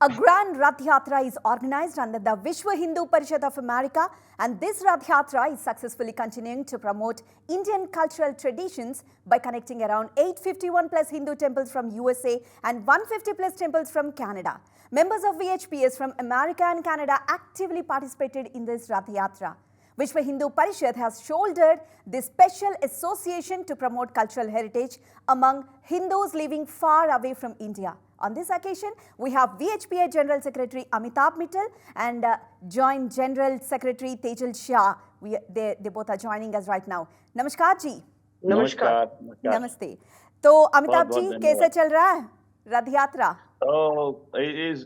A grand Rath Yatra is organized under the Vishwa Hindu Parishad of America, and this Rath Yatra is successfully continuing to promote Indian cultural traditions by connecting around 851 plus Hindu temples from USA and 150 plus temples from Canada. Members of VHPS from America and Canada actively participated in this Rath Yatra. Vishwa Hindu Parishad has shouldered this special association to promote cultural heritage among Hindus living far away from India. On this occasion, we have VHPA General Secretary Amitabh Mittal and Joint General Secretary Tejal Shah. They both are joining us right now. Namaskar ji. नमस्कार। Namaste. तो अमिताभ बहुत जी धन्यवाद। कैसे चल रहा है रथ यात्रा?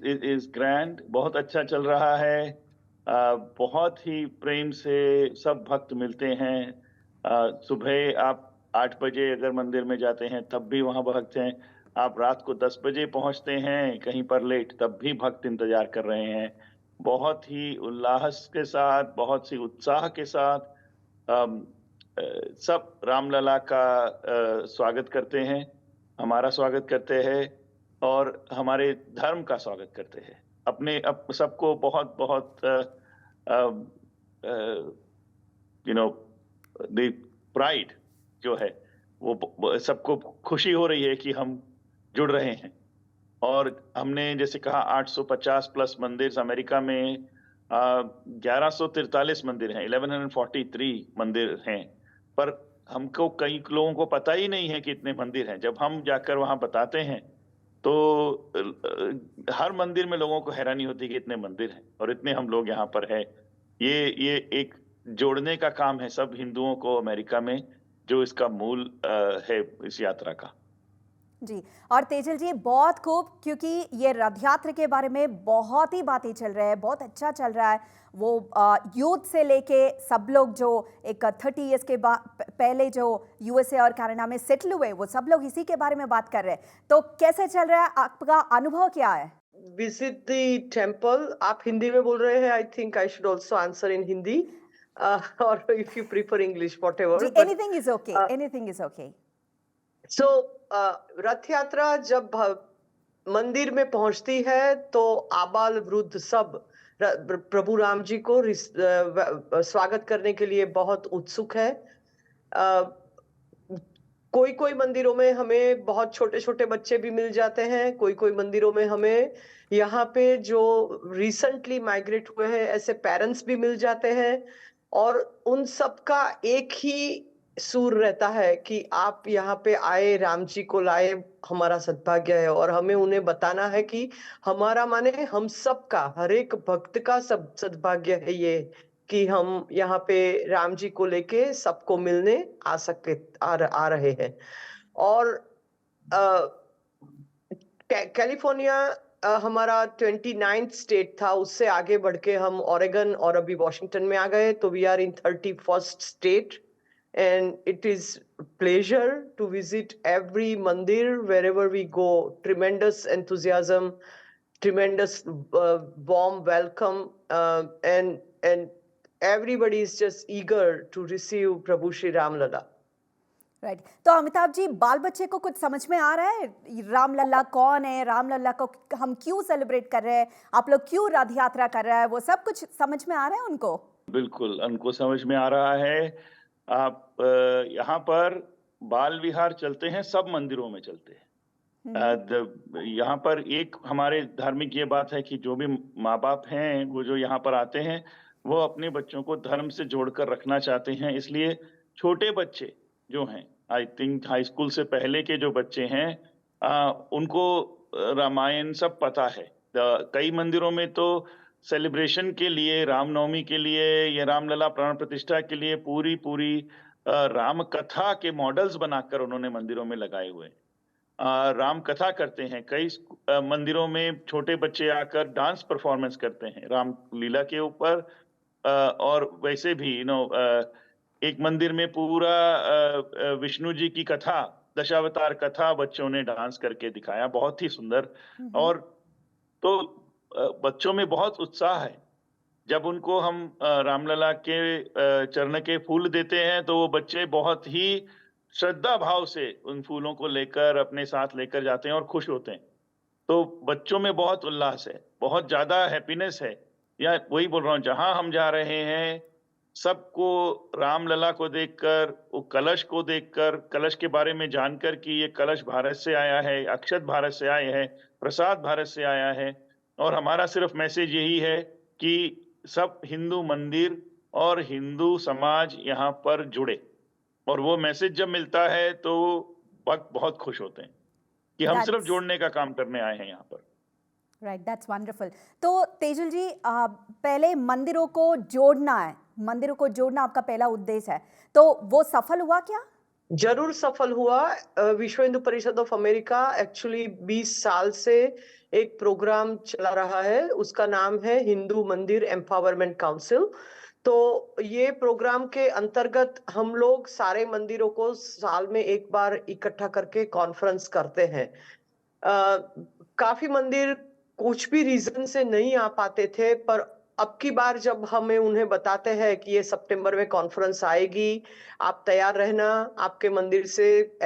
it is grand, बहुत अच्छा चल रहा है। बहुत ही प्रेम से सब भक्त मिलते हैं। सुबह आप 8 बजे अगर मंदिर में जाते हैं तब भी वहाँ भक्त हैं। आप रात को 10 बजे पहुँचते हैं कहीं पर लेट तब भी भक्त इंतजार कर रहे हैं। बहुत ही उल्लास के साथ, बहुत सी उत्साह के साथ सब रामलला का स्वागत करते हैं, हमारा स्वागत करते हैं और हमारे धर्म का स्वागत करते हैं। अपने सबको बहुत बहुत द प्राइड जो है वो सबको खुशी हो रही है कि हम जुड़ रहे हैं। और हमने जैसे कहा 850 प्लस मंदिर अमेरिका में 1143 मंदिर हैं, 1143 मंदिर हैं, पर हमको कई लोगों को पता ही नहीं है कि इतने मंदिर हैं। जब हम जाकर वहां बताते हैं तो हर मंदिर में लोगों को हैरानी होती है कि इतने मंदिर हैं और इतने हम लोग यहाँ पर हैं। ये एक जोड़ने का काम है सब हिंदुओं को अमेरिका में, जो इसका मूल है इस यात्रा का। जी, और तेजल जी बहुत खूब, क्योंकि ये रथ यात्रा के बारे में बहुत ही बातें चल रहे हैं, बहुत अच्छा चल रहा है। वो यूथ से लेके सब लोग जो एक 30 इयर्स के पहले जो यूएसए और कनाडा में सेटल हुए, वो सब लोग इसी के बारे में बात कर रहे हैं। तो कैसे चल रहा है, आपका अनुभव क्या है? Visit the temple. आप हिंदी में बोल रहे हैं? I think I should also answer in Hindi और if you prefer English whatever. Anything is okay, anything is okay. So Rath Yatra जब मंदिर में पहुंचती है तो आबाल वृद्ध सब प्रभु राम जी को स्वागत करने के लिए बहुत उत्सुक है। कोई कोई मंदिरों में हमें बहुत छोटे छोटे बच्चे भी मिल जाते हैं, कोई कोई मंदिरों में हमें यहाँ पे जो रिसेंटली माइग्रेट हुए हैं ऐसे पेरेंट्स भी मिल जाते हैं। और उन सब का एक ही सूर रहता है कि आप यहाँ पे आए, राम जी को लाए, हमारा सद्भाग्य है। और हमें उन्हें बताना है कि हमारा माने हम सब का, हर एक भक्त का सब सद्भाग्य है ये कि हम यहाँ पे राम जी को लेके सबको मिलने आ रहे हैं। और कैलिफोर्निया हमारा 29th स्टेट था, उससे आगे बढ़ के हम ओरेगन और अभी वॉशिंगटन में आ गए, तो we are in 31st state. And it is pleasure to visit every mandir wherever we go. Tremendous enthusiasm, tremendous warm welcome, and everybody is just eager to receive Prabhu Shri Ram Lalla. Right. तो अमिताभ जी, बाल बच्चे को कुछ समझ में आ रहा है रामलला कौन है, रामलला को हम क्यों सेलिब्रेट कर रहे हैं, आप लोग क्यों रथ यात्रा कर रहे हैं, वो सब कुछ समझ में आ रहा है उनको? बिल्कुल, उनको समझ में आ रहा है। आप यहाँ पर बाल विहार चलते हैं, सब मंदिरों में चलते हैं। यहाँ पर एक हमारे धार्मिक ये बात है कि जो भी माँ बाप हैं वो जो यहाँ पर आते हैं वो अपने बच्चों को धर्म से जोड़कर रखना चाहते हैं। इसलिए छोटे बच्चे जो हैं, आई थिंक हाई स्कूल से पहले के जो बच्चे हैं, उनको रामायण सब पता है। कई मंदिरों में तो सेलिब्रेशन के लिए, रामनवमी के लिए या रामलला प्राण प्रतिष्ठा के लिए पूरी राम कथा के मॉडल्स बनाकर उन्होंने मंदिरों में लगाए हुए राम कथा करते हैं। कई मंदिरों में छोटे बच्चे आकर डांस परफॉर्मेंस करते हैं राम लीला के ऊपर। और वैसे भी एक मंदिर में पूरा विष्णु जी की कथा, दशावतार कथा बच्चों ने डांस करके दिखाया, बहुत ही सुंदर। और तो बच्चों में बहुत उत्साह है। जब उनको हम रामलला के चरण के फूल देते हैं तो वो बच्चे बहुत ही श्रद्धा भाव से उन फूलों को लेकर अपने साथ लेकर जाते हैं और खुश होते हैं। तो बच्चों में बहुत उल्लास है, बहुत ज़्यादा हैप्पीनेस है। या वही बोल रहा हूँ, जहाँ हम जा रहे हैं, सबको रामलला को देखकर, वो कलश को देखकर, कलश के बारे में जानकर कि ये कलश भारत से आया है, अक्षत भारत से आए हैं, प्रसाद भारत से आया है, और हमारा सिर्फ मैसेज यही है कि सब हिंदू मंदिर और हिंदू समाज यहाँ पर जुड़े। और वो मैसेज जब मिलता है तो भक्त बहुत खुश होते हैं कि हम सिर्फ That's जोड़ने का काम करने आए हैं यहाँ पर। Right, that's wonderful. तो तेजुल जी, पहले मंदिरों को जोड़ना है, मंदिरों को जोड़ना आपका पहला उद्देश्य है, तो वो सफल हुआ क्या? जरूर सफल हुआ। विश्व Hindu Parishad of America actually 20 साल से एक प्रोग्राम चला रहा है, उसका नाम है हिंदू मंदिर एम्पावरमेंट काउंसिल। तो ये प्रोग्राम के अंतर्गत हम लोग सारे मंदिरों को साल में एक बार इकट्ठा करके कॉन्फ्रेंस करते हैं। काफी मंदिर कुछ भी रीजन से नहीं आ पाते थे, पर अब की बार जब हमें उन्हें बताते हैं कि ये सितंबर में कॉन्फ्रेंस आएगी, आप तैयार रहना, आपके मंदिर से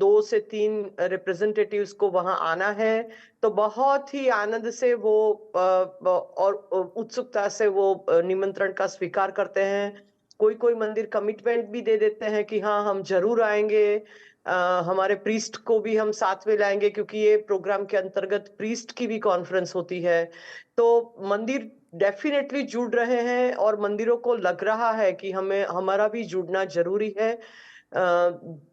2 से 3 रिप्रेजेंटेटिव्स को वहां आना है, तो बहुत ही आनंद से वो और उत्सुकता से वो निमंत्रण का स्वीकार करते हैं। कोई-कोई मंदिर कमिटमेंट भी दे देते हैं कि हाँ, हम जरूर आएंगे। हमारे प्रीस्ट को भी हम साथ में लाएंगे, क्योंकि ये प्रोग्राम के अंतर्गत प्रीस्ट की भी कॉन्फ्रेंस होती है। तो मंदिर डेफिनेटली जुड़ रहे हैं और मंदिरों को लग रहा है कि हमें हमारा भी जुड़ना जरूरी है।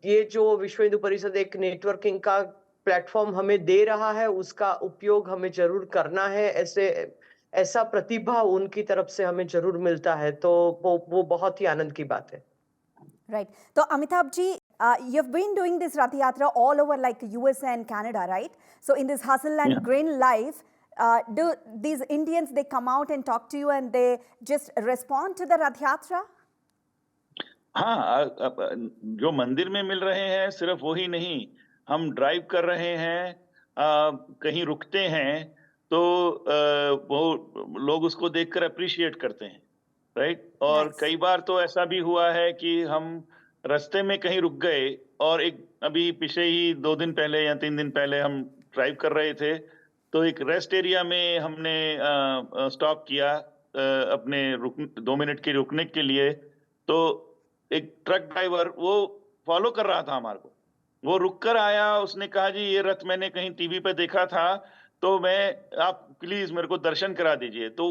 ये जो विश्व हिंदू परिषद एक नेटवर्किंग का प्लेटफॉर्म हमें दे रहा है, उसका उपयोग हमें जरूर करना है। ऐसा प्रतिभा उनकी तरफ से हमें जरूर मिलता है, तो वो बहुत ही आनंद की बात है। Right. So Amitabh ji, you've been doing this Rath Yatra all over like USA and Canada, right? So in this hustle and Yeah. grind life, do these Indians, they come out and talk to you and they just respond to the Rath Yatra? हाँ, जो मंदिर में मिल रहे हैं सिर्फ वही नहीं, हम ड्राइव कर रहे हैं, कहीं रुकते हैं तो वो लोग उसको देखकर अप्रिशिएट करते हैं, राइट? और Nice. कई बार तो ऐसा भी हुआ है कि हम रास्ते में कहीं रुक गए, और एक अभी पिछले ही 2 दिन पहले या 3 दिन पहले हम ड्राइव कर रहे थे, तो एक रेस्ट एरिया में हमने स्टॉप किया, अपने 2 मिनट के रुकने के लिए। तो एक ट्रक ड्राइवर वो फॉलो कर रहा था हमारे को। वो रुक कर आया, उसने कहा जी ये रथ मैंने कहीं टीवी पे देखा था, तो आप प्लीज़ मेरे को दर्शन करा दीजिए। तो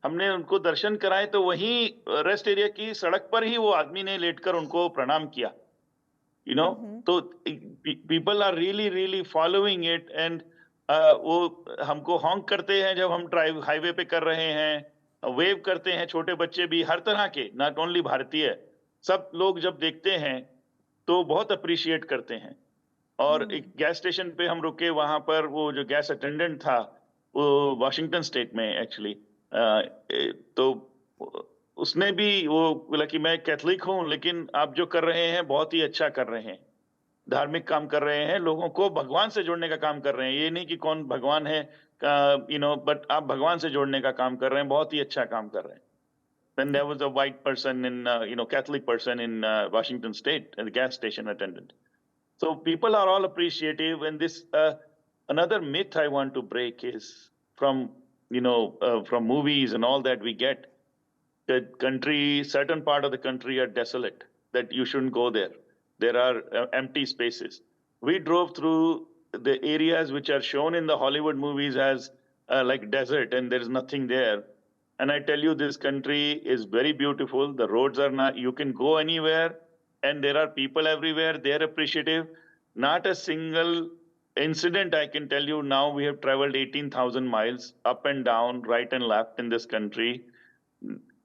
हमने उनको दर्शन कराए, तो वहीं रेस्ट एरिया की सड़क पर ही वो आदमी ने लेटकर उनको प्रणाम किया। तो people are really really following it, and वो हमको हॉन्क करते हैं जब हम ड्राइव हाईवे पे कर रहे हैं, वेव करते हैं, छोटे बच्चे भी, हर तरह के, नॉट ओनली भारतीय, सब लोग जब देखते हैं तो बहुत अप्रिशिएट करते हैं। और एक गैस स्टेशन पे हम रुके, वहां पर वो जो गैस अटेंडेंट था, वो वाशिंगटन स्टेट में एक्चुअली, तो उसने भी वो बोला कि मैं कैथोलिक हूँ, लेकिन आप जो कर रहे हैं बहुत ही अच्छा कर रहे हैं, धार्मिक काम कर रहे हैं, लोगों को भगवान से जोड़ने का काम कर रहे हैं। ये नहीं कि कौन भगवान है, बट आप भगवान से जोड़ने का काम कर रहे हैं, बहुत ही अच्छा काम कर रहे हैं। Then there was a white person Catholic person in Washington State, the gas station attendant. So people are all appreciative, and this another myth I want to break is from from movies and all that we get, certain part of the country are desolate, that you shouldn't go there. There are empty spaces. We drove through the areas which are shown in the Hollywood movies as like desert, and there is nothing there. And I tell you, this country is very beautiful. The roads are not, you can go anywhere, and there are people everywhere. They're appreciative. Not a single incident I can tell you now. We have traveled 18,000 miles up and down, right and left in this country.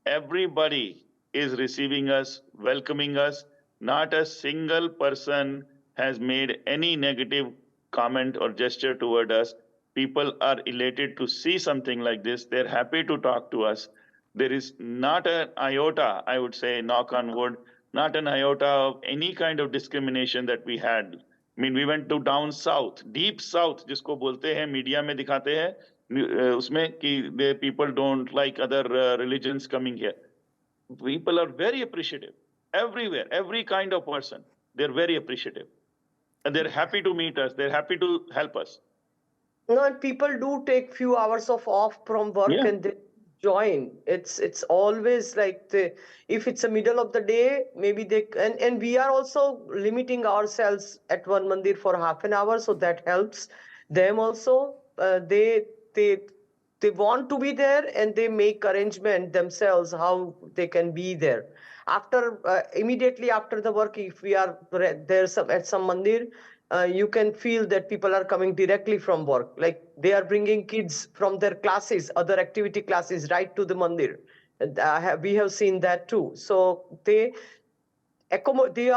Everybody is receiving us, welcoming us. Not a single person has made any negative comment or gesture toward us. People are elated to see something like this. They're happy to talk to us. There is not an iota, I would say, knock on wood, not an iota of any kind of discrimination that we had. I mean, we went to down south, deep south, जिसको बोलते हैं, media में दिखाते हैं, उसमें कि the people don't like other religions coming here. People are very appreciative everywhere, every kind of person. They're very appreciative, and they're happy to meet us. They're happy to help us. No, and people do take few hours of off from work Yeah. and they join. It's always like if it's the middle of the day, maybe and we are also limiting ourselves at one mandir for half an hour, so that helps them also. They they want to be there and they make arrangement themselves how they can be there. After immediately after the work, if we are there at some mandir, you can feel that people are coming directly from work, like they are bringing kids from their classes, other activity classes, right to the mandir. And we have seen that too. So they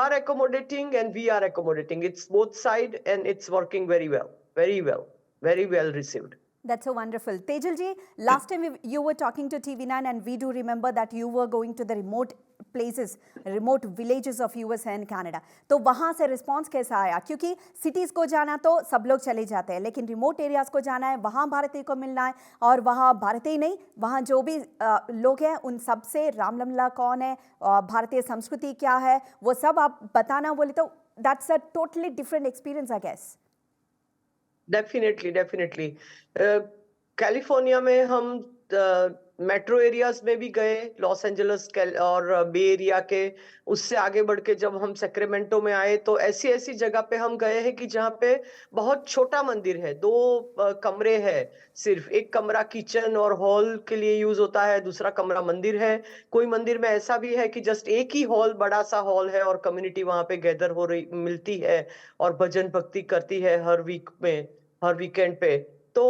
are accommodating and we are accommodating. It's both side and it's working very well, very well, very well received. That's so wonderful. Tejal ji, last time you were talking to TV9 and we do remember that you were going to the remote places, remote villages of US and Canada. तो वहाँ से response कैसा आया? क्योंकि cities को जाना तो सब लोग चले जाते हैं, लेकिन रिमोट एरियाज़ को जाना है, वहाँ भारतीय को मिलना है, और वहाँ भारतीय नहीं, वहाँ जो भी लोग हैं उन सब से रामलला कौन है, भारतीय संस्कृति क्या है, वो सब आप बताना बोले तो that's a totally different experience, I guess. Definitely California में हम मेट्रो एरियाज में भी गए, लॉस एंजलिस और बे एरिया के उससे आगे बढ़ के जब हम सेक्रेमेंटो में आए तो ऐसी ऐसी जगह पे हम गए हैं कि जहाँ पे बहुत छोटा मंदिर है, 2 कमरे हैं, सिर्फ एक कमरा किचन और हॉल के लिए यूज होता है, दूसरा कमरा मंदिर है। कोई मंदिर में ऐसा भी है कि जस्ट एक ही हॉल, बड़ा सा हॉल है और कम्युनिटी वहां पे गैदर हो रही मिलती है और भजन भक्ति करती है हर वीकेंड पे। तो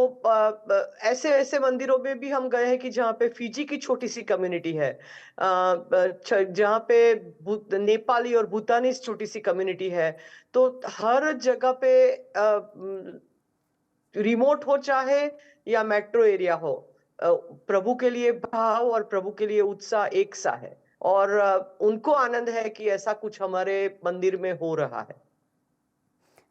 ऐसे ऐसे मंदिरों में भी हम गए हैं कि जहाँ पे फिजी की छोटी सी कम्युनिटी है, जहाँ पे नेपाली और भूटानीज छोटी सी कम्युनिटी है। तो हर जगह पे रिमोट हो चाहे या मेट्रो एरिया हो, प्रभु के लिए भाव और प्रभु के लिए उत्साह एक सा है और उनको आनंद है कि ऐसा कुछ हमारे मंदिर में हो रहा है।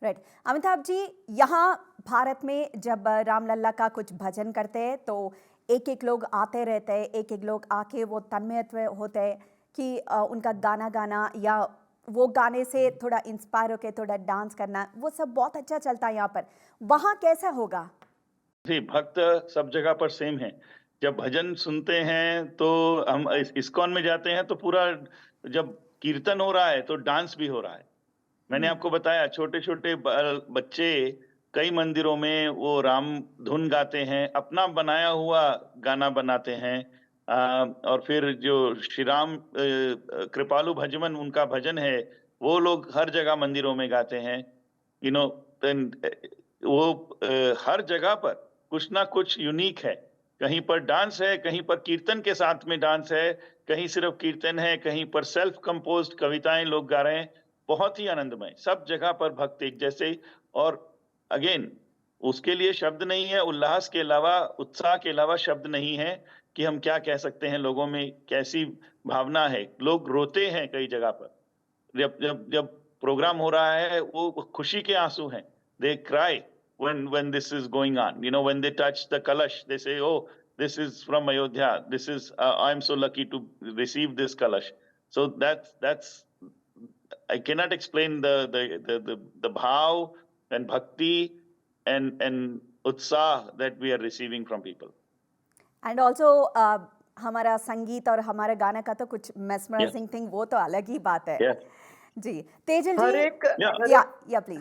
राइट अमिताभ जी, यहाँ भारत में जब रामलला का कुछ भजन करते हैं तो एक एक लोग आते रहते हैं, एक एक लोग आके वो तन्मयत्व होते हैं कि उनका गाना गाना या वो गाने से थोड़ा इंस्पायर होके थोड़ा डांस करना, वो सब बहुत अच्छा चलता है यहाँ पर। वहाँ कैसा होगा? जी, भक्त सब जगह पर सेम है। जब भजन सुनते हैं तो हम इस्कॉन में जाते हैं तो पूरा जब कीर्तन हो रहा है तो डांस भी हो रहा है। मैंने आपको बताया छोटे-छोटे बच्चे कई मंदिरों में वो राम धुन गाते हैं, अपना बनाया हुआ गाना बनाते हैं। और फिर जो श्री राम कृपालु भजमन उनका भजन है, वो लोग हर जगह मंदिरों में गाते हैं। यू नो वो हर जगह पर कुछ ना कुछ यूनिक है। कहीं पर डांस है, कहीं पर कीर्तन के साथ में डांस है, कहीं सिर्फ कीर्तन है, कहीं पर सेल्फ कंपोज्ड कविताएं लोग गा रहे हैं। बहुत ही आनंदमय, सब जगह पर भक्त एक जैसे। और अगेन उसके लिए शब्द नहीं है, उल्लास के अलावा, उत्साह के अलावा शब्द नहीं है कि हम क्या कह सकते हैं। लोगों में कैसी भावना है, लोग रोते हैं कई जगह पर। जब जब जब प्रोग्राम हो रहा है वो खुशी के आंसू हैं। दे cry when this is going on, you know, when they touch the kalash, they say, oh, this is from Ayodhya, this is I'm so lucky to receive this kalash. So that's I cannot explain the bhav and bhakti and utsah that we are receiving from people. And also हमारा संगीत और हमारा गाना का तो कुछ mesmerizing thing, वो तो अलग ही बात है। जी तेजल जी, प्लीज।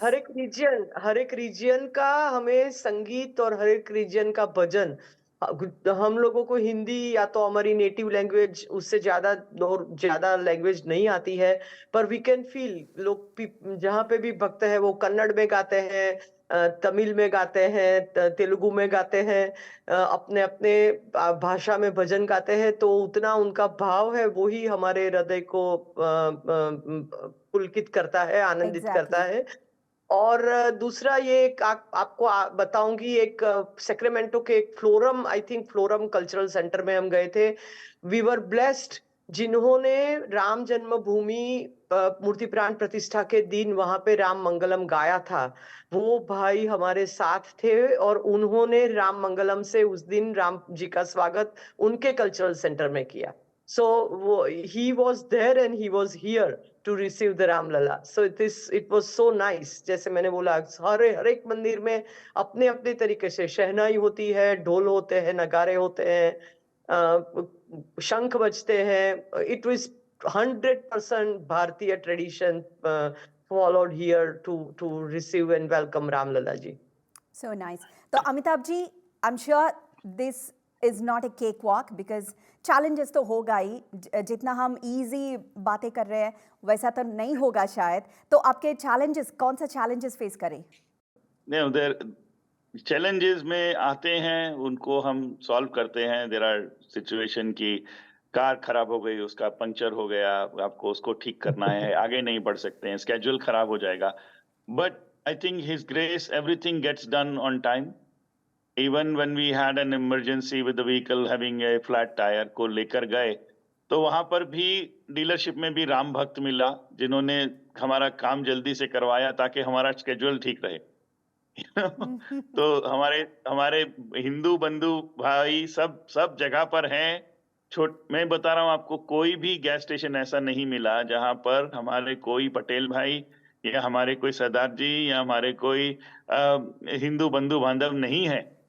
हर एक रीजन का हमें संगीत और हर एक रीजन का भजन, हम लोगों को हिंदी या तो हमारी नेटिव लैंग्वेज उससे ज्यादा लैंग्वेज नहीं आती है, पर वी कैन फील लोग जहाँ पे भी भक्त है वो कन्नड़ में गाते हैं, तमिल में गाते हैं, तेलुगु में गाते हैं, अपने अपने भाषा में भजन गाते हैं। तो उतना उनका भाव है वो ही हमारे हृदय को पुलकित करता है, आनंदित करता है। और दूसरा ये आपको बताऊंगी, एक सेक्रेमेंटो के एक phloem, I think phloem cultural centre में हम गए थे। वी वर ब्लेस्ड, जिन्होंने राम जन्मभूमि मूर्ति प्राण प्रतिष्ठा के दिन वहां पे राम मंगलम गाया था, वो भाई हमारे साथ थे और उन्होंने राम मंगलम से उस दिन राम जी का स्वागत उनके कल्चरल सेंटर में किया। So he was there and he was here to receive the Ramlala. So it was so nice. जैसे मैंने बोला, हर एक मंदिर में अपने अपने तरीके से शहनाई होती है, ढोल होते हैं, नगारे होते हैं, शंख बजते हैं. It was 100% भारतीय tradition followed here to receive and welcome Ramlala ji. So nice. तो Amitabh ji, I'm sure this is not a cakewalk because challenges तो होगा ही. जितना हम easy बातें कर रहे हैं वैसा तो नहीं होगा शायद. तो आपके challenges, कौन सा challenges face करें? नहीं, उधर challenges में आते हैं, उनको हम solve करते हैं. There are situation की कार खराब हो गई, उसका पंक्चर हो गया, आपको उसको ठीक करना है, आगे नहीं बढ़ सकते हैं, schedule खराब हो जाएगा. But I think His Grace, everything gets done on time. Even when we had an emergency with the vehicle having a flat tire को लेकर गए, तो वहां पर भी डीलरशिप में भी राम भक्त मिला जिन्होंने हमारा काम जल्दी से करवाया ताकि हमारा स्केड्यूल ठीक रहे. तो हमारे हिंदू बंधु भाई सब जगह पर हैं. मैं बता रहा हूँ आपको, कोई भी गैस स्टेशन ऐसा नहीं मिला जहां पर हमारे कोई पटेल भाई या हमारे कोई सरदार जी या हमारे कोई हिंदू बंधु बांधव नहीं है.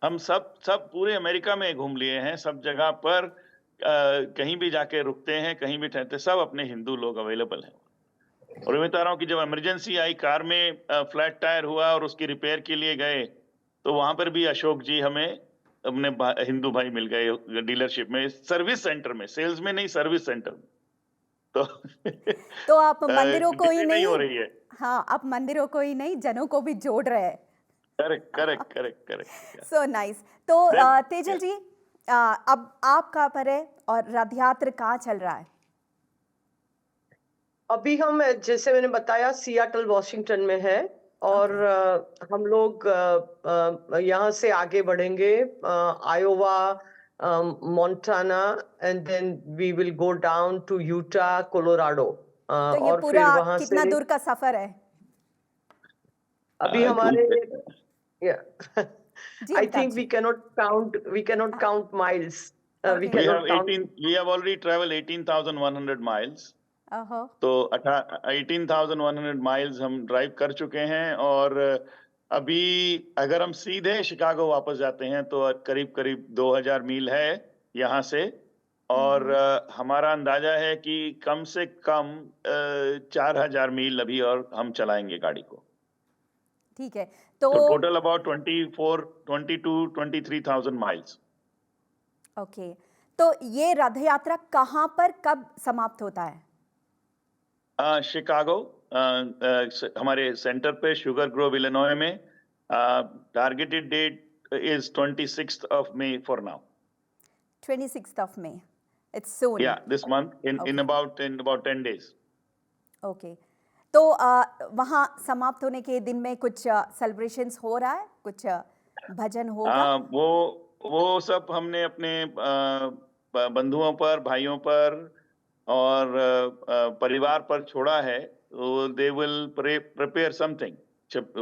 हम सब पूरे अमेरिका में घूम लिए हैं, सब जगह पर कहीं भी जाके रुकते हैं, कहीं भी ठहरते, सब अपने हिंदू लोग अवेलेबल हैं. और मैं बता रहा हूँ कि जब इमरजेंसी आई, कार में फ्लैट टायर हुआ और उसकी रिपेयर के लिए गए, तो वहां पर भी अशोक जी हमें अपने हिंदू भाई मिल गए डीलरशिप में, सर्विस सेंटर में, सेल्स में नहीं, सर्विस सेंटर में. तो आप मंदिरों को ही नहीं हो रही है. हाँ, आप मंदिरों को ही नहीं, जनों को भी जोड़ रहे हैं. करेक्ट. So nice. तो तेजल जी, अब आप कहाँ पर है और रथ यात्रा कहाँ चल रहा है? अभी हम, जैसे मैंने बताया, सियाटल वॉशिंगटन में है और हम लोग यहाँ से आगे बढ़ेंगे Iowa, Montana, and then we will go down to Utah, Colorado. तो ये और पूरा फिर वहां कितना से दूर का सफर है? अभी हमारे जी I Amitabh think ji. we cannot count miles. We Okay. cannot count. We have already traveled 18,100 miles. ओहो. तो 18,100 माइल्स हम ड्राइव कर चुके हैं. और अभी अगर हम सीधे शिकागो वापस जाते हैं तो करीब 2,000 मील है यहाँ से. और हमारा अंदाजा है कि कम से कम 4,000 मील अभी और हम चलाएंगे गाड़ी को. ठीक है. तो तो टोटल अबाउट 23,000 माइल्स. ओके. तो ये रथ यात्रा कहाँ पर कब समाप्त होता है? शिकागो, हमारे सेंटर पे शुगर ग्रोव इलिनॉय में. Targeted date is 26th of May for now. 26th of May. It's soon. Yeah, this month in Okay. in about 10 days. Okay. तो वहाँ समाप्त होने के दिन में कुछ सेलिब्रेशंस हो रहा है, कुछ भजन होगा? वो सब हमने अपने बंधुओं पर, भाइयों पर और परिवार पर छोड़ा है. They will prepare something.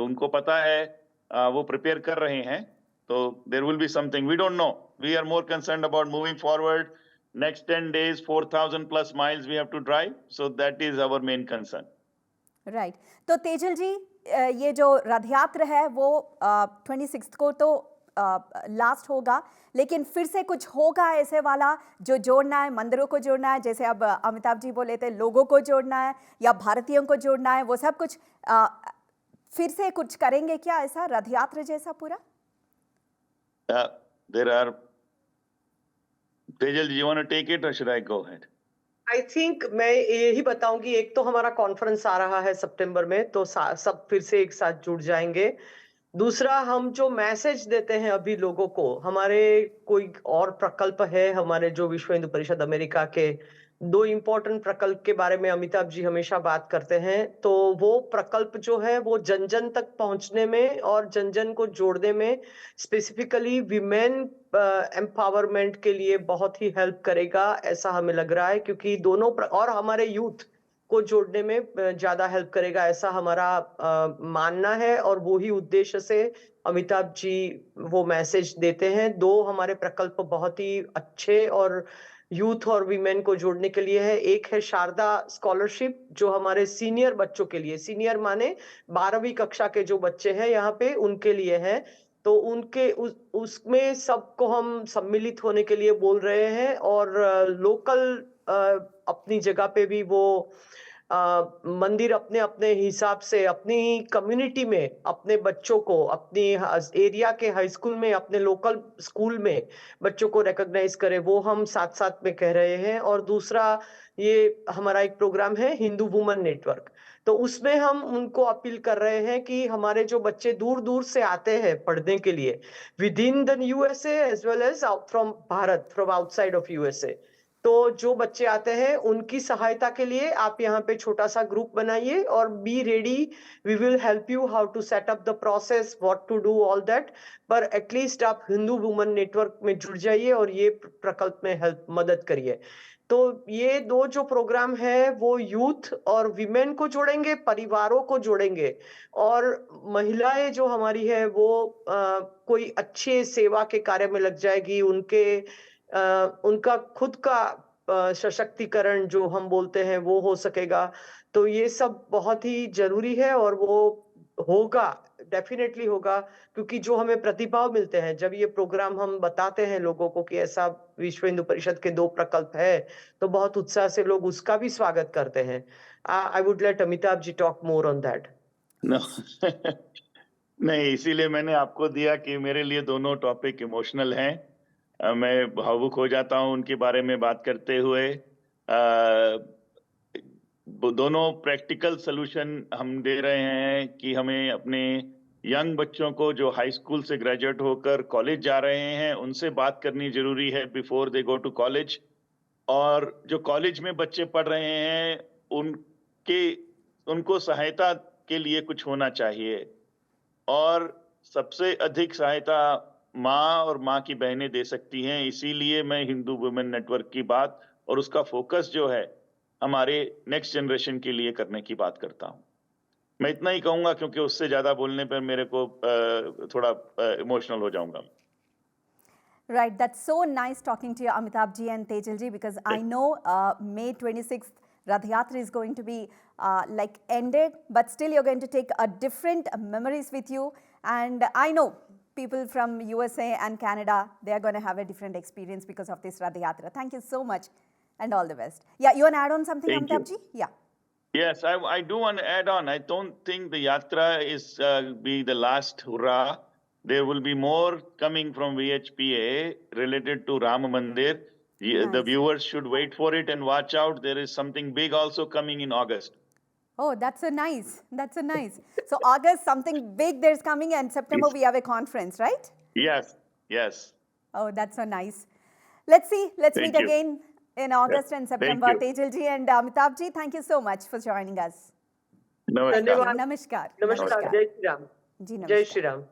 उनको पता है, वो प्रिपेयर कर रहे हैं. तो there will be something. We don't know. We are more concerned about moving forward. Next 10 days 4,000 plus miles we have to drive. So that is our main concern. Right. तो तेजल जी, ये जो रथ यात्रा है वो 26 को तो लास्ट होगा, लेकिन फिर से कुछ होगा ऐसे वाला जो जोड़ना है, मंदिरों को जोड़ना है, जैसे अब अमिताभ जी बोले थे, लोगों को जोड़ना है या भारतीयों को जोड़ना है, वो सब कुछ फिर से कुछ करेंगे क्या ऐसा रथ यात्रा जैसा पूरा? There are. Tejal, do you want to take it or should I go ahead? I think मैं यही बताऊंगी. एक तो हमारा कॉन्फ्रेंस आ रहा है सितंबर में, तो सब फिर से एक साथ जुड़ जाएंगे. दूसरा, हम जो मैसेज देते हैं अभी लोगों को, हमारे कोई और प्रकल्प है, हमारे जो विश्व हिंदू परिषद अमेरिका के 2 इम्पोर्टेंट प्रकल्प के बारे में अमिताभ जी हमेशा बात करते हैं. तो वो प्रकल्प जो है वो जन जन तक पहुंचने में और जन जन को जोड़ने में, स्पेसिफिकली विमेन एम्पावरमेंट के लिए बहुत ही हेल्प करेगा, ऐसा हमें लग रहा है. क्योंकि दोनों और हमारे यूथ को जोड़ने में ज्यादा हेल्प करेगा, ऐसा हमारा मानना है. और वो ही उद्देश्य से अमिताभ जी वो मैसेज देते हैं. 2 हमारे प्रकल्प बहुत ही अच्छे और यूथ और वीमेन को जोड़ने के लिए है। एक है शारदा स्कॉलरशिप, जो हमारे सीनियर बच्चों के लिए, सीनियर माने 12वीं कक्षा के जो बच्चे हैं यहाँ पे, उनके लिए है। तो उनके उसमें सबको हम सम्मिलित होने के लिए बोल रहे हैं, और लोकल अपनी जगह पे भी वो मंदिर अपने अपने हिसाब से अपनी कम्युनिटी में अपने बच्चों को, अपनी एरिया के हाई स्कूल में, अपने लोकल स्कूल में बच्चों को रिकॉग्नाइज करे, वो हम साथ साथ में कह रहे हैं। और दूसरा, ये हमारा एक प्रोग्राम है हिंदू वुमेन नेटवर्क, तो उसमें हम उनको अपील कर रहे हैं कि हमारे जो बच्चे दूर दूर से आते हैं पढ़ने के लिए, within the USA as well as from Bharat, from outside of USA, तो जो बच्चे आते हैं उनकी सहायता के लिए आप यहाँ पे छोटा सा ग्रुप बनाइए और be ready, we will help you how to set up the process, what to do, all that. पर एटलीस्ट आप हिंदू वुमेन नेटवर्क में जुड़ जाइए और ये प्रकल्प में हेल्प मदद करिए। तो ये दो जो प्रोग्राम है वो यूथ और विमेन को जोड़ेंगे, परिवारों को जोड़ेंगे, और महिलाएं जो हमारी है वो कोई अच्छे सेवा के कार्य में लग जाएगी, उनका खुद का सशक्तिकरण जो हम बोलते हैं वो हो सकेगा। तो ये सब बहुत ही जरूरी है, और वो होगा, डेफिनेटली होगा, क्योंकि जो हमें प्रतिभाव मिलते हैं जब ये प्रोग्राम हम बताते हैं लोगों को कि ऐसा विश्व हिंदू परिषद के 2 प्रकल्प है, तो बहुत उत्साह से लोग उसका भी स्वागत करते हैं। I would let Amitabh ji talk more on that. नहीं, इसीलिए मैंने आपको दिया कि मेरे लिए दोनों टॉपिक इमोशनल हैं। मैं भावुक हो जाता हूं उनके बारे में बात करते हुए। दोनों प्रैक्टिकल सॉल्यूशन हम दे रहे हैं कि हमें अपने यंग बच्चों को जो हाई स्कूल से ग्रेजुएट होकर कॉलेज जा रहे हैं उनसे बात करनी जरूरी है before they go to college, और जो कॉलेज में बच्चे पढ़ रहे हैं उनको सहायता के लिए कुछ होना चाहिए, और सबसे अधिक सहायता माँ और माँ की बहनें दे सकती हैं। इसीलिए मैं हिंदू वुमेन नेटवर्क की बात और उसका फोकस जो है हमारे नेक्स्ट जनरेशन के लिए करने की बात करता हूँ। मैं इतना ही कहूंगा क्योंकि उससे ज्यादा बोलने पर मेरे को थोड़ा इमोशनल हो जाऊंगा। Right, that's so nice talking to you, Amitabh ji and Tejal ji, because I know May 26th Rath Yatra is going to be like ended, but still you're going to take a different memories with you. And I know people from USA and Canada, they are going to have a different experience because of this Rath Yatra. Thank you so much and all the best. Yeah, you want to add on something, Amitabh ji? Yeah. Yes, I do want to add on. I don't think the Yatra is be the last hurrah. There will be more coming from VHPA related to Ram Mandir. Nice. The viewers should wait for it and watch out. There is something big also coming in August. Oh, that's so nice. That's so nice. So August, something big there's coming, and September we have a conference, right? Yes, yes. Oh, that's so nice. Let's see. Let's Thank meet you. again in August and September. Thank you. Tejal ji and Amitabh ji, thank you so much for joining us. Namaskar. धन्यवाद। Namaskar. नमस्कार, जय श्री राम। जी, जय नमस्कार. श्री राम।